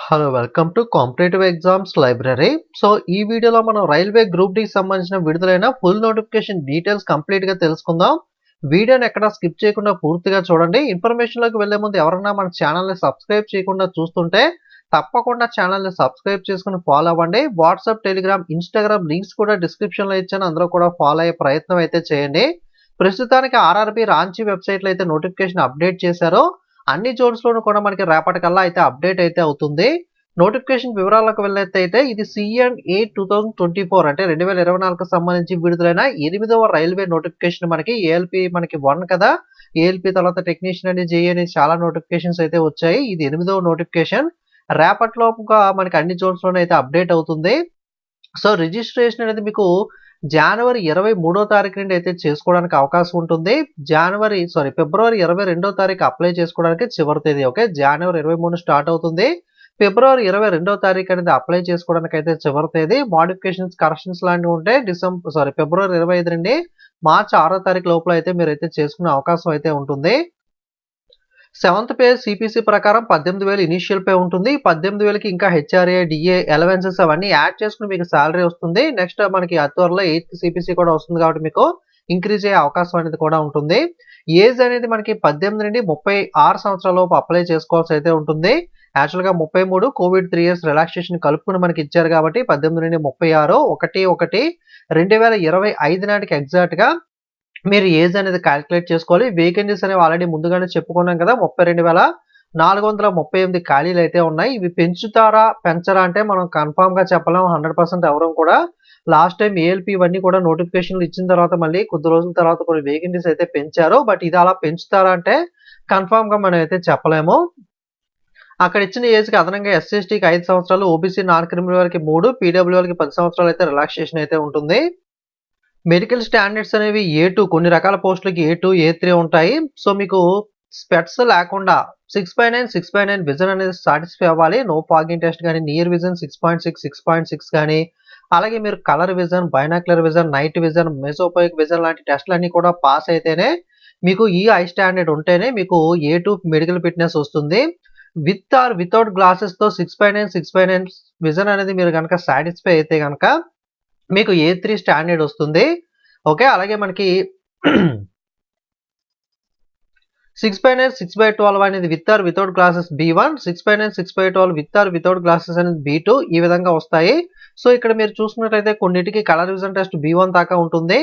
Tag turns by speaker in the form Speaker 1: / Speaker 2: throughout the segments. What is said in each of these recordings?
Speaker 1: Hello welcome to competitive exams library. So ఈ వీడియోలో మనం రైల్వే గ్రూప్ డి సంబంధించిన విడుదలైన ఫుల్ నోటిఫికేషన్ డీటెయిల్స్ కంప్లీట్ గా తెలుసుకుందాం. వీడియోని ఎక్కడ స్కిప్ చేయకుండా పూర్తిగా చూడండి. ఇన్ఫర్మేషన్ లోకి వెళ్లే ముందు ఎవరైనా మన ఛానల్ ని సబ్స్క్రైబ్ చేయకుండా చూస్తుంటే తప్పకుండా ఛానల్ ని సబ్స్క్రైబ్ చేసుకుని ఫాలో అవ్వండి. వాట్సాప్, టెలిగ్రామ్, ఇన్స్టాగ్రామ్ లింక్స్ కూడా డిస్క్రిప్షన్ లో ఇచ్చాను, అందులో కూడా ఫాలో అయ్యే ప్రయత్నం అయితే చేయండి. ప్రస్తుతానికి ఆర్ఆర్బి రాంచీ వెబ్సైట్ లో అయితే నోటిఫికేషన్ అప్డేట్ చేశారో అన్ని జోన్స్ లోను కూడా మనకి రేపటికల్లా అయితే అప్డేట్ అయితే అవుతుంది. నోటిఫికేషన్ వివరాలకు వెళ్ళినట్టయితే ఇది CNA 2024 అంటే 2024 సంబంధించి విడుదలైన 8వ రైల్వే నోటిఫికేషన్. మనకి ఏఎల్పి మనకి 1 కదా, ఏఎల్పి తర్వాత టెక్నీషియన్ అని జేఈ అని చాలా నోటిఫికేషన్స్ అయితే వచ్చాయి. ఇది 8వ నోటిఫికేషన్. రేపటిలోపుగా మనకి అన్ని జోన్స్ లోనే అయితే అప్డేట్ అవుతుంది. సో రిజిస్ట్రేషన్ అనేది మీకు జనవరి 23వ తారీఖు నుండి అయితే చేసుకోవడానికి అవకాశం ఉంటుంది. ఫిబ్రవరి 22వ తారీఖు అప్లై చేసుకోవడానికి చివరి తేదీ. ఓకే, జనవరి 23 స్టార్ట్ అవుతుంది, ఫిబ్రవరి 22వ తారీఖు అనేది అప్లై చేసుకోవడానికి అయితే చివరి తేదీ. మోడిఫికేషన్స్, కరెక్షన్స్ లాంటివి ఉంటే ఫిబ్రవరి 25 నుండి మార్చి 6వ తారీఖు లోపల అయితే మీరు అయితే చేసుకునే అవకాశం అయితే ఉంటుంది. 7th పే సిపిసి ప్రకారం 18,000 ఇనీషియల్ పే ఉంటుంది. 18,000కి ఇంకా హెచ్ఆర్ఏ, డిఏ, అలవెన్సెస్ అవన్నీ యాడ్ చేసుకుని మీకు సాలరీ వస్తుంది. నెక్స్ట్ మనకి త్వరలో 8th సిపిసి కూడా వస్తుంది కాబట్టి మీకు ఇంక్రీజ్ అయ్యే అవకాశం అనేది కూడా ఉంటుంది. ఏజ్ అనేది మనకి 18 నుండి 36 సంవత్సరాల లోపు అప్లై చేసుకోవాల్సి అయితే ఉంటుంది. యాక్చువల్గా 33, కోవిడ్ 3 ఇయర్స్ రిలాక్సేషన్ కలుపుకుని మనకి ఇచ్చారు కాబట్టి 18 నుండి 36 1/1/2025 నాటికి ఎగ్జాక్ట్ గా మీరు ఏజ్ అనేది క్యాలిక్యులేట్ చేసుకోవాలి. వేకెన్సీస్ అనేవి ఆల్రెడీ ముందుగానే చెప్పుకున్నాం కదా, 32,438 ఖాళీలు అయితే ఉన్నాయి. ఇవి పెంచుతారా పెంచరా అంటే మనం కన్ఫామ్ గా చెప్పలేం 100% ఎవరం కూడా. లాస్ట్ టైం ఏఎల్పి ఇవన్నీ కూడా నోటిఫికేషన్లు ఇచ్చిన తర్వాత మళ్ళీ కొద్ది రోజుల తర్వాత కొన్ని వేకెన్సీస్ అయితే పెంచారు. బట్ ఇది అలా పెంచుతారా అంటే కన్ఫామ్ గా మనం అయితే చెప్పలేము. అక్కడ ఇచ్చిన ఏజ్ కి అదనంగా ఎస్సీఎస్టీకి 5 సంవత్సరాలు, ఓబీసీ నాన్ క్రిమినల్ వారికి 3, పీడబ్ల్యూ వాళ్ళకి 10 సంవత్సరాలు అయితే రిలాక్సేషన్ అయితే ఉంటుంది. మెడికల్ స్టాండర్డ్స్ అనేవి A2, కొన్ని రకాల పోస్టులకి A2, A3 ఉంటాయి. సో మీకు స్పెట్స్ లేకుండా 6/9, 6/9 విజన్ అనేది సాటిస్ఫై అవ్వాలి. నో ఫాగింగ్ టెస్ట్ కానీ, నియర్ విజన్ 6.6, 6.6 కానీ, అలాగే మీరు colour vision, binocular vision, night vision, mesopic vision లాంటి టెస్టులన్నీ కూడా పాస్ అయితేనే మీకు ఈ ఐ స్టాండర్డ్ ఉంటేనే మీకు A2 మెడికల్ ఫిట్నెస్ వస్తుంది. విత్ ఆర్ వితౌట్ గ్లాసెస్ తో 6/9, 6/9 విజన్ అనేది మీరు కనుక సాటిస్ఫై అయితే కనుక మీకు A3 స్టాండర్డ్ వస్తుంది. ఓకే, అలాగే మనకి 6/9, 6/12 అనేది with or without glasses B1, 6/9, 6/12 with or without glasses అనేది B2, ఈ విధంగా వస్తాయి. సో ఇక్కడ మీరు చూసుకున్నట్లయితే కొన్నిటికి కలర్ విజన్ టెస్ట్ B1 దాకా ఉంటుంది.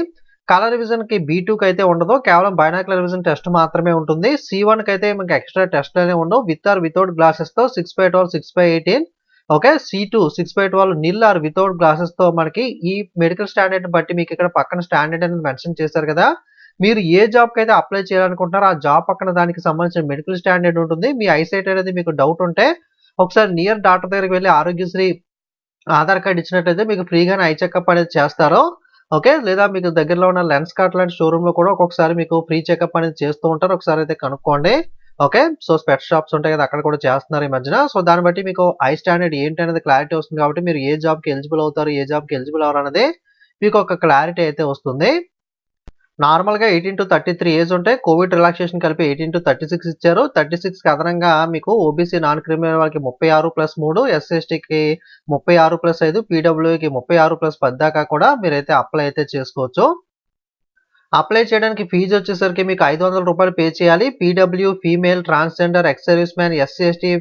Speaker 1: కలర్ విజన్ కి B2 కి అయితే ఉండదు, కేవలం బైనాక్యులర్ విజన్ టెస్ట్ మాత్రమే ఉంటుంది. C1 కి అయితే మీకు ఎక్స్ట్రా టెస్ట్ అనేవి ఉండవు. విత్ ఆర్ వితౌట్ గ్లాసెస్ తో 6/12, 6/18. Okay, C2 6/12 nil or without glasses తో మనకి ఈ మెడికల్ స్టాండర్డ్ బట్టి మీకు ఇక్కడ పక్కన స్టాండర్డ్ అనేది మెన్షన్ చేశారు కదా. మీరు ఏ జాబ్ కి అయితే అప్లై చేయాలనుకుంటున్నారో ఆ జాబ్ పక్కన దానికి సంబంధించిన మెడికల్ స్టాండర్డ్ ఉంటుంది. మీ ఐసైట్ అనేది మీకు డౌట్ ఉంటే ఒకసారి నియర్ డాక్టర్ దగ్గరికి వెళ్ళి ఆరోగ్యశ్రీ ఆధార్ కార్డ్ ఇచ్చినట్లయితే మీకు ఫ్రీగానే ఐ చెకప్ అనేది చేస్తారు. ఓకే, లేదా మీకు దగ్గరలో ఉన్న లెన్స్ కార్ట్ లాంటి షోరూమ్ లో కూడా ఒక్కొక్కసారి మీకు ఫ్రీ చెకప్ అనేది చేస్తూ ఉంటారు, ఒకసారి అయితే కనుక్కోండి. ఓకే, సో స్పెట్ షాప్స్ ఉంటాయి కదా, అక్కడ కూడా చేస్తున్నారు ఈ మధ్యన. సో దాన్ని బట్టి మీకు ఐ స్టాండర్డ్ ఏంటి అనేది క్లారిటీ వస్తుంది కాబట్టి మీరు ఏ జాబ్ కి ఎలిజిబుల్ అవుతారు, ఏ జాబ్ కి ఎలిజిబుల్ అవరు అనేది మీకు ఒక క్లారిటీ అయితే వస్తుంది. నార్మల్ గా 18 to 33 ఏజ్ ఉంటాయి. కోవిడ్ రిలాక్సేషన్ కలిపి 18 to 36 ఇచ్చారు. 36 కి అదనంగా మీకు ఓబీసీ నాన్ క్రిమినల్ వాళ్ళకి 36+3, ఎస్సీఎస్టీకి 36+5, పీడబ్ల్యూకి 36+10 దాకా కూడా మీరైతే అప్లై అయితే చేసుకోవచ్చు. అప్లై చేయడానికి ఫీజు వచ్చేసరికి మీకు 500 రూపాయలు పే చేయాలి. PW, female, transgender, ex service man, SC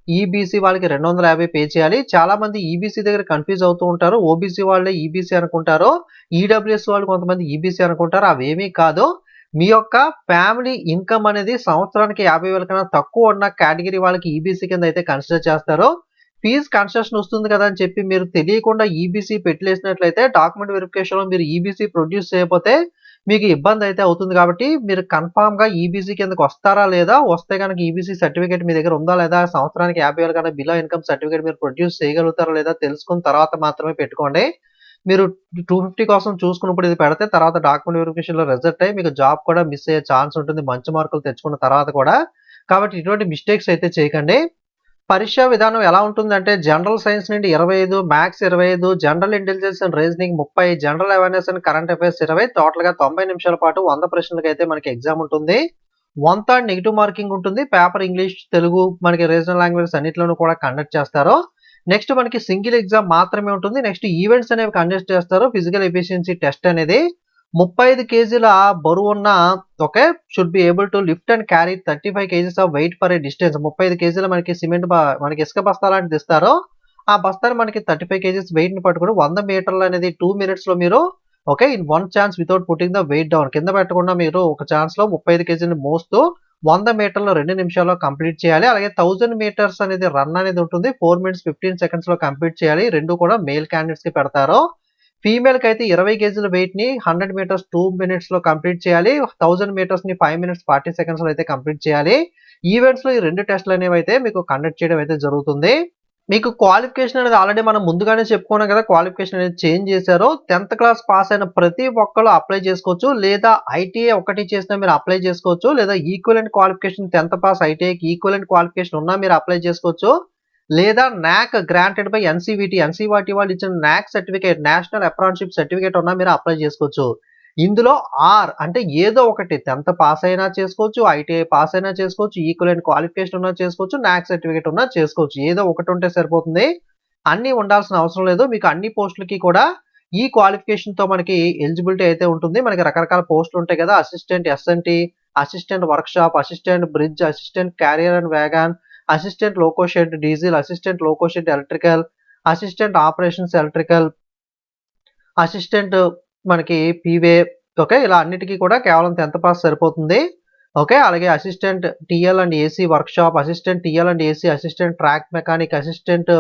Speaker 1: EBC వాళ్ళకి 250 పే చేయాలి. చాలా మంది ఈబీసీ దగ్గర కన్ఫ్యూజ్ అవుతూ ఉంటారు. ఓబీసీ వాళ్ళే ఈబీసీ అనుకుంటారు, ఈడబ్ల్యూఎస్ వాళ్ళు కొంతమంది ఈబీసీ అనుకుంటారు. అవేమీ కాదు. మీ యొక్క ఫ్యామిలీ ఇన్కమ్ అనేది సంవత్సరానికి 50,000 కన్నా తక్కువ ఉన్న కేటగిరీ వాళ్ళకి ఈబీసీ కింద అయితే కన్సిడర్ చేస్తారు. ఫీజు కన్సెషన్ వస్తుంది కదా అని చెప్పి మీరు తెలియకుండా ఈబీసీ పెట్టలేసినట్లయితే డాక్యుమెంట్ వెరిఫికేషన్ లో మీరు ఈబీసీ ప్రొడ్యూస్ చేయకపోతే మీకు ఇబ్బంది అయితే అవుతుంది. కాబట్టి మీరు కన్ఫామ్ గా ఈబీసీ కిందకి వస్తారా లేదా, వస్తే కనుక ఈబీసీ సర్టిఫికేట్ మీ దగ్గర ఉందా లేదా, సంవత్సరానికి 50,000 కన్నా బిలో ఇన్కమ్ సర్టిఫికేట్ మీరు ప్రొడ్యూస్ చేయగలుగుతారా లేదా తెలుసుకున్న తర్వాత మాత్రమే పెట్టుకోండి. మీరు 250 కోసం చూసుకున్నప్పుడు ఇది పెడితే తర్వాత డాక్యుమెంట్ వెరిఫికేషన్ లో రిజెక్ట్ అయ్యి మీకు జాబ్ కూడా మిస్ అయ్యే ఛాన్స్ ఉంటుంది, మంచి మార్కులు తెచ్చుకున్న తర్వాత కూడా. కాబట్టి ఇటువంటి మిస్టేక్స్ అయితే చేయకండి. పరీక్షా విధానం ఎలా ఉంటుందంటే జనరల్ సైన్స్ నుండి 25, maths 25, general intelligence and reasoning 30, general awareness and current affairs 20, total గా 90 నిమిషాల పాటు 100 ప్రశ్నలకు అయితే మనకి ఎగ్జామ్ ఉంటుంది. 1/3 నెగెటివ్ మార్కింగ్ ఉంటుంది. పేపర్ ఇంగ్లీష్, తెలుగు మనకి రీజనల్ లాంగ్వేజెస్ అన్నిట్లోనూ కూడా కండక్ట్ చేస్తారు. నెక్స్ట్ మనకి సింగిల్ ఎగ్జామ్ మాత్రమే ఉంటుంది. నెక్స్ట్ ఈవెంట్స్ అనేవి కండక్ట్ చేస్తారు. ఫిజికల్ ఎఫిషియన్సీ టెస్ట్ అనేది 35 కేజీల బరువున్న okay should be able to lift and carry 35 kgs of weight for a distance. 35 కేజీల మనకి మనకి ఇసుక బస్తా లాంటిది ఇస్తారు. ఆ బస్తాను మనకి 35 కేజీస్ వెయిట్ ని పట్టుకుని 100 మీటర్లు అనేది 2 మినిట్స్ లో మీరు okay in one chance without putting the weight down, కింద పెట్టకుండా మీరు ఒక ఛాన్స్ లో 35 కేజీని మోస్తూ 100 మీటర్లు 2 నిమిషాల్లో కంప్లీట్ చేయాలి. అలాగే 1000 మీటర్స్ అనేది రన్ అనేది ఉంటుంది. 4 మినిట్స్ 15 సెకండ్స్ లో కంప్లీట్ చేయాలి. రెండు కూడా మేల్ క్యాండిడేట్స్ కి పెడతారు. ఫీమేల్ కి అయితే 20 కేజీల వెయిట్ ని 100 మీటర్స్ 2 మినిట్స్ లో కంప్లీట్ చేయాలి. 1000 మీటర్స్ ని 5 మినిట్స్ 40 సెకండ్స్ లో అయితే కంప్లీట్ చేయాలి. ఈవెంట్స్ లో ఈ రెండు టెస్ట్లు అనేవి అయితే మీకు కండక్ట్ చేయడం అయితే జరుగుతుంది. మీకు క్వాలిఫికేషన్ అనేది ఆల్రెడీ మనం ముందుగానే చెప్పుకున్నాం కదా, క్వాలిఫికేషన్ అనేది చేంజ్ చేశారు. 10th క్లాస్ పాస్ అయిన ప్రతి ఒక్కరు అప్లై చేసుకోవచ్చు, లేదా ఐటీఐ ఒకటి చేసినా మీరు అప్లై చేసుకోవచ్చు, లేదా ఈక్వలెంట్ క్వాలిఫికేషన్ 10th పాస్ ఐటీఐకి ఈక్వలెంట్ క్వాలిఫికేషన్ ఉన్నా మీరు అప్లై చేసుకోవచ్చు, లేదా నాక్ గ్రాంటెడ్ బై ఎన్సీవాటి వాళ్ళు ఇచ్చిన నాక్ సర్టిఫికేట్, నేషనల్ అప్రెంటిస్‌షిప్ సర్టిఫికేట్ ఉన్నా మీరు అప్లై చేసుకోవచ్చు. ఇందులో ఆర్ అంటే ఏదో ఒకటి 10th పాస్ అయినా చేసుకోవచ్చు, ఐటీఐ పాస్ అయినా చేసుకోవచ్చు, ఈక్వలెంట్ క్వాలిఫికేషన్ ఉన్నా చేసుకోవచ్చు, నాక్ సర్టిఫికేట్ ఉన్నా చేసుకోవచ్చు. ఏదో ఒకటి ఉంటే సరిపోతుంది. అన్నీ ఉండాల్సిన అవసరం లేదు. మీకు అన్ని పోస్టులకి కూడా ఈ క్వాలిఫికేషన్ తో మనకి ఎలిజిబిలిటీ అయితే ఉంటుంది. మనకి రకరకాల పోస్టులు ఉంటాయి కదా, assistant S N T, assistant workshop, assistant bridge, assistant carrier and wagon, assistant loco shed diesel, assistant loco shed electrical, assistant operations electrical, assistant మనకి పీవే ఓకే ఇలా అన్నిటికీ కూడా కేవలం 10th పాస్ సరిపోతుంది. ఓకే అలాగే assistant TL and AC workshop, assistant TL and AC, assistant track mechanic, assistant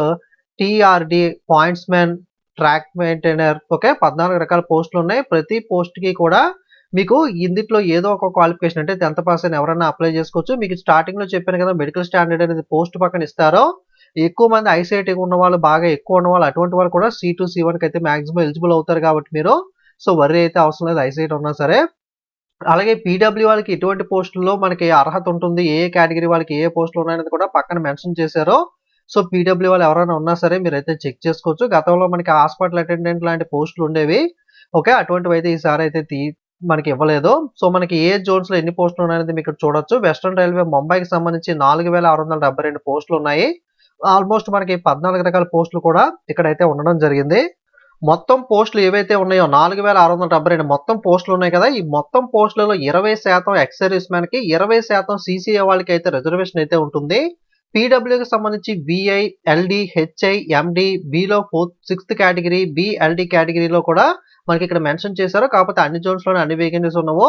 Speaker 1: టీఆర్డి points man, track maintainer okay 14 రకాల పోస్టులు ఉన్నాయి. ప్రతి పోస్ట్ కి కూడా మీకు ఇందులో ఏదో ఒక క్వాలిఫికేషన్ అంటే 10th పాస్ అయిన ఎవరైనా అప్లై చేసుకోవచ్చు. మీకు స్టార్టింగ్ లో చెప్పాను కదా, మెడికల్ స్టాండర్డ్ అనేది పోస్ట్ పక్కన ఇస్తారు. ఎక్కువ మంది ఐసైటీ ఉన్న వాళ్ళు, బాగా ఎక్కువ ఉన్న వాళ్ళు, అటువంటి వాళ్ళు కూడా C2 C1 కి అయితే మాక్సిమం ఎలిజిబుల్ అవుతారు కాబట్టి మీరు సో వర్రీ అయితే అవసరం లేదు ఐసైటీ ఉన్నా సరే. అలాగే పీడబ్ల్యూ వాళ్ళకి ఎటువంటి పోస్టుల్లో మనకి అర్హత ఉంటుంది, ఏ కేటగిరీ వాళ్ళకి ఏ పోస్టులు ఉన్నాయనేది కూడా పక్కన మెన్షన్ చేశారు. సో పీడబ్ల్యూ వాళ్ళు ఎవరైనా ఉన్నా సరే మీరైతే చెక్ చేసుకోవచ్చు. గతంలో మనకి హాస్పిటల్ అటెండెంట్ లాంటి పోస్టులు ఉండేవి. ఓకే అటువంటివి అయితే ఈసారి అయితే మనకి ఇవ్వలేదు. సో మనకి ఏ జోన్స్ లో ఎన్ని పోస్టులు ఉన్నాయనేది మీకు చూడొచ్చు. వెస్టర్న్ రైల్వే ముంబైకి సంబంధించి 4672 పోస్టులు ఉన్నాయి. ఆల్మోస్ట్ మనకి 14 రకాల పోస్టులు కూడా ఇక్కడైతే ఉండడం జరిగింది. మొత్తం పోస్టులు ఏవైతే ఉన్నాయో 4672 మొత్తం పోస్టులు ఉన్నాయి కదా, ఈ మొత్తం పోస్టులలో 20% ఎక్స్ సర్వీస్ మ్యాన్ కి, 20% సీసీఏ వాళ్ళకి అయితే రిజర్వేషన్ అయితే ఉంటుంది. పీడబ్ల్యూకి సంబంధించి VI, LD, HI, MD, below 6th category, B, LD కేటగిరీలో కూడా మనకి ఇక్కడ మెన్షన్ చేశారు. కాకపోతే అన్ని జోన్స్ లోనే అన్ని వేకెన్సీస్ ఉన్నవు.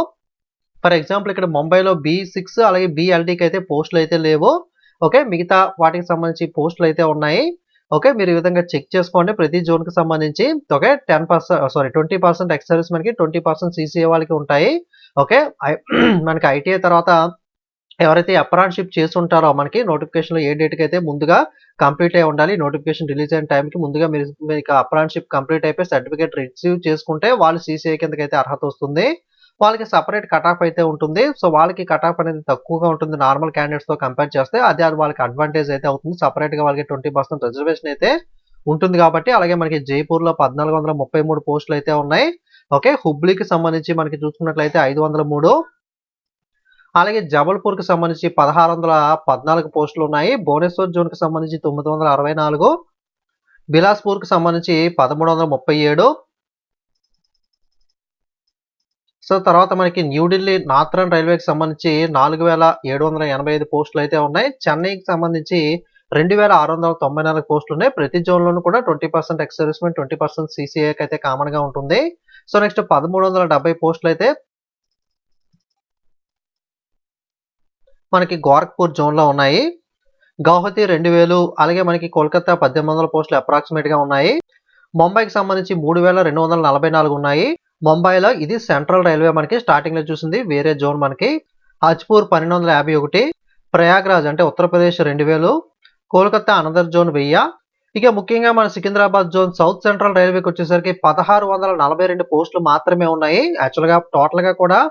Speaker 1: ఫర్ ఎగ్జాంపుల్ ఇక్కడ ముంబైలో B6 అలాగే బిఎల్డికి అయితే పోస్టులు అయితే లేవు. ఓకే మిగతా వాటికి సంబంధించి పోస్టులు అయితే ఉన్నాయి. ఓకే మీరు ఈ విధంగా చెక్ చేసుకోండి ప్రతి జోన్ కి సంబంధించి. ఓకే 20% ఎక్స్ సర్వీస్ మనకి, 20% సీసీఏ వాళ్ళకి ఉంటాయి. ఓకే మనకి ఐటీఐ తర్వాత ఎవరైతే అప్రెంటిస్‌షిప్ చేసి ఉంటారో మనకి నోటిఫికేషన్ లో ఏ డేట్ కి అయితే ముందుగా కంప్లీట్ అయి ఉండాలి. నోటిఫికేషన్ రిలీజ్ అయిన టైం కి ముందుగా మీకు అప్రెంటిస్‌షిప్ కంప్లీట్ అయిపోయి సర్టిఫికేట్ రిసీవ్ చేసుకుంటే వాళ్ళు సీసీఏ కిందకి అయితే అర్హత వస్తుంది. వాళ్ళకి సెపరేట్ కట్ ఆఫ్ అయితే ఉంటుంది. సో వాళ్ళకి కట్ ఆఫ్ అనేది తక్కువగా ఉంటుంది నార్మల్ క్యాండిడేట్స్ తో కంపేర్ చేస్తే. అది వాళ్ళకి అడ్వాంటేజ్ అయితే అవుతుంది. సెపరేట్ గా వాళ్ళకి 20% రిజర్వేషన్ అయితే ఉంటుంది కాబట్టి. అలాగే మనకి జైపూర్ లో 1433 పోస్టులు అయితే ఉన్నాయి. ఓకే హుబ్లీకి సంబంధించి మనకి చూసుకున్నట్లయితే 503, అలాగే జబల్పూర్ కి సంబంధించి 1614 పోస్టులు ఉన్నాయి. భువనేశ్వర్ జోన్ కి సంబంధించి 964, బిలాస్పూర్ కి సంబంధించి 1337. సో తర్వాత మనకి న్యూఢిల్లీ నార్థరన్ రైల్వేకి సంబంధించి 4785 పోస్టులు అయితే ఉన్నాయి. చెన్నైకి సంబంధించి 2694 పోస్టులు ఉన్నాయి. ప్రతి జోన్ లోనూ కూడా 20% ఎక్స్ సర్వీస్ మెన్, 20% సీసీఏకి అయితే కామన్ గా ఉంటుంది. సో నెక్స్ట్ 1370 పోస్టులు అయితే మనకి గోరఖ్పూర్ జోన్ లో ఉన్నాయి. గౌహతి 2000, అలాగే మనకి కోల్కతా 1800 పోస్టులు అప్రాక్సిమేట్ గా ఉన్నాయి. ముంబైకి సంబంధించి 3244 ఉన్నాయి. ముంబైలో ఇది సెంట్రల్ రైల్వే మనకి స్టార్టింగ్ లో చూసింది, వేరే జోన్ మనకి. హజ్పూర్ 1251, ప్రయాగ్రాజ్ అంటే ఉత్తరప్రదేశ్ 2000, కోల్కతా అనదర్ జోన్ 1000. ఇక ముఖ్యంగా మన సికింద్రాబాద్ జోన్ సౌత్ సెంట్రల్ రైల్వేకి వచ్చేసరికి 1642 పోస్టులు మాత్రమే ఉన్నాయి. యాక్చువల్ గా టోటల్ గా కూడా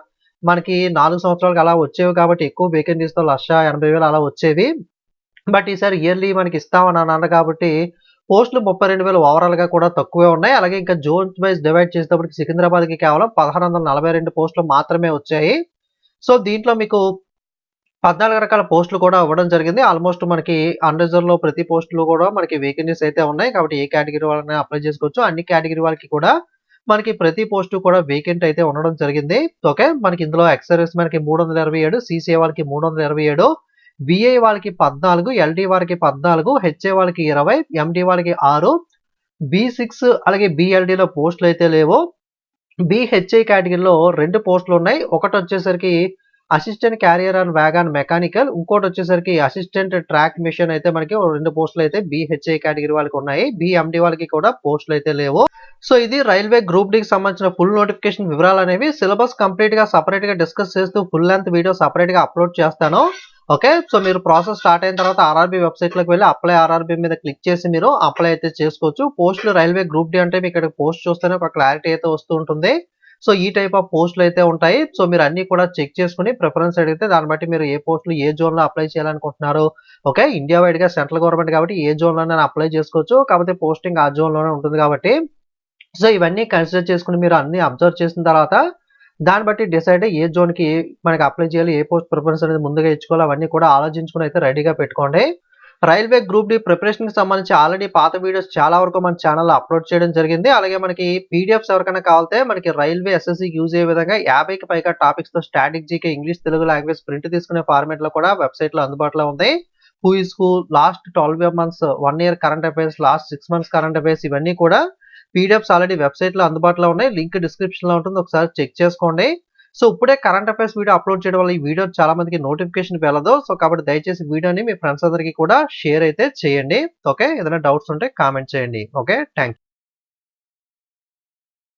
Speaker 1: మనకి 4 సంవత్సరాలకు అలా వచ్చేవి కాబట్టి ఎక్కువ వేకెన్సీస్ తో 1,80,000 అలా వచ్చేవి. బట్ ఈసారి ఇయర్లీ మనకి ఇస్తామని అన్నారు కాబట్టి పోస్టులు 32,000 ఓవరాల్ గా కూడా తక్కువే ఉన్నాయి. అలాగే ఇంకా జోన్ వైజ్ డివైడ్ చేసేటప్పటికి సికింద్రాబాద్ కి కేవలం 1642 పోస్టులు మాత్రమే వచ్చాయి. సో దీంట్లో మీకు 14 రకాల పోస్టులు కూడా ఇవ్వడం జరిగింది. ఆల్మోస్ట్ మనకి అన్‌రిజర్వ్‌లో ప్రతి పోస్ట్‌లో కూడా మనకి వేకెన్సీస్ అయితే ఉన్నాయి. కాబట్టి ఏ కేటగిరీ వాళ్ళైనా అప్లై చేసుకోవచ్చు. అన్ని కేటగిరీ వాళ్ళకి కూడా మనకి ప్రతి పోస్ట్ కూడా వేకెంట్ అయితే ఉండడం జరిగింది. ఓకే. మనకి ఇందులో ఎక్స్ సర్వీస్ మ్యాన్‌కి 327, సీసీఏ వాళ్ళకి 327, వీఐ వాళ్ళకి 14, ఎల్‌డీ వారికి 14, హెచ్ఏ వాళ్ళకి 20, ఎండీ వాళ్ళకి 6, బీ6 అలాగే బీఎల్‌డీలో పోస్టులైతే లేవు. బీహెచ్ఐ కేటగిరీలో 2 పోస్టులున్నాయి. ఒకటొచ్చేసరికి assistant carrier and wagon mechanical. ఇంకోటొచ్చేసరికి అసిస్టెంట్ ట్రాక్ మెషిన్ అయితే మనకి 2 పోస్టులైతే బీహెచ్ఐ కేటగిరీ వాళ్ళకున్నాయి. బీఎండీ వాళ్ళకి కూడా పోస్టులైతే లేవు. సో ఇది రైల్వే గ్రూప్ డీకి సంబంధించిన ఫుల్ నోటిఫికేషన్ వివరాలనేవి. సిలబస్ కంప్లీట్‌గా సెపరేట్‌గా డిస్కస్ చేస్తూ ఫుల్ లెంగ్త్ వీడియో సెపరేట్‌గా అప్‌లోడ్ చేస్తాను. ఓకే. సో మీరు ప్రాసెస్ స్టార్ట్ అయిన తర్వాత ఆర్ఆర్‌బీ వెబ్‌సైట్‌లోకి వెళ్లి అప్లై ఆర్ఆర్‌బీ మీద క్లిక్ చేసి మీరు అప్లై అయితే చేసుకోవచ్చు. పోస్టులు రైల్వే గ్రూప్ డి అంటే మీకు ఇక్కడ పోస్ట్ చూస్తేనే ఒక క్లారిటీ అయితే వస్తూ ఉంటుంది. సో ఈ టైప్ ఆఫ్ పోస్టులు అయితే ఉంటాయి. సో మీరు అన్నీ కూడా చెక్ చేసుకొని ప్రిఫరెన్స్ అడిగితే దాన్ని బట్టి మీరు ఏ పోస్టులు ఏ జోన్‌లో అప్లై చేయాలనుకుంటున్నారు. ఓకే. ఇండియా వైడ్‌గా సెంట్రల్ గవర్నమెంట్ కాబట్టి ఏ జోన్‌లోనైనా అప్లై చేసుకోవచ్చు. కాకపోతే పోస్టింగ్ ఆ జోన్‌లోనే ఉంటుంది కాబట్టి సో ఇవన్నీ కన్సిడర్ చేసుకొని మీరు అన్నీ అబ్జర్వ్ చేసిన తర్వాత దాన్ని బట్టి డిసైడ్ అయ్యి ఏ జోన్‌కి మనకి అప్లై చేయాలి, ఏ పోస్ట్ ప్రిఫరెన్స్ అనేది ముందుగా ఇచ్చుకోవాలి అవన్నీ కూడా ఆలోచించుకొని అయితే రెడీగా పెట్టుకోండి. రైల్వే గ్రూప్ డి ప్రిపరేషన్‌కి సంబంధించి ఆల్రెడీ పాత వీడియోస్ చాలా వరకు మన ఛానెల్‌లో అప్‌లోడ్ చేయడం జరిగింది. అలాగే మనకి పీడీఎఫ్స్ ఎవరికైనా కావాలంటే మనకి రైల్వే ఎస్ఎస్‌సికి యూజ్ అయ్యే విధంగా 50కి పైగా టాపిక్స్‌తో static GK English, Telugu language print తీసుకునే ఫార్మాట్‌లో కూడా వెబ్‌సైట్‌లో అందుబాటులో ఉంది. Who is who, last 12 months, 1 year current affairs, last 6 months current affairs ఇవన్నీ కూడా పీడీఎఫ్స్ ఆల్రెడీ వెబ్‌సైట్‌లో అందుబాటులో ఉన్నాయి. లింక్ డిస్క్రిప్షన్‌లో ఉంటుంది. ఒకసారి చెక్ చేసుకోండి. సో ఇప్పుడే కరెంట్ అఫైర్స్ వీడియో అప్‌లోడ్ చేయడం వల్ల ఈ వీడియో చాలా మందికి నోటిఫికేషన్ వెళ్ళదు. సో కాబట్టి దయచేసి వీడియోని మీ ఫ్రెండ్స్ అందరికీ కూడా షేర్ అయితే చేయండి. ఓకే. ఏదైనా డౌట్స్ ఉంటే కామెంట్ చేయండి. ఓకే. థాంక్స్.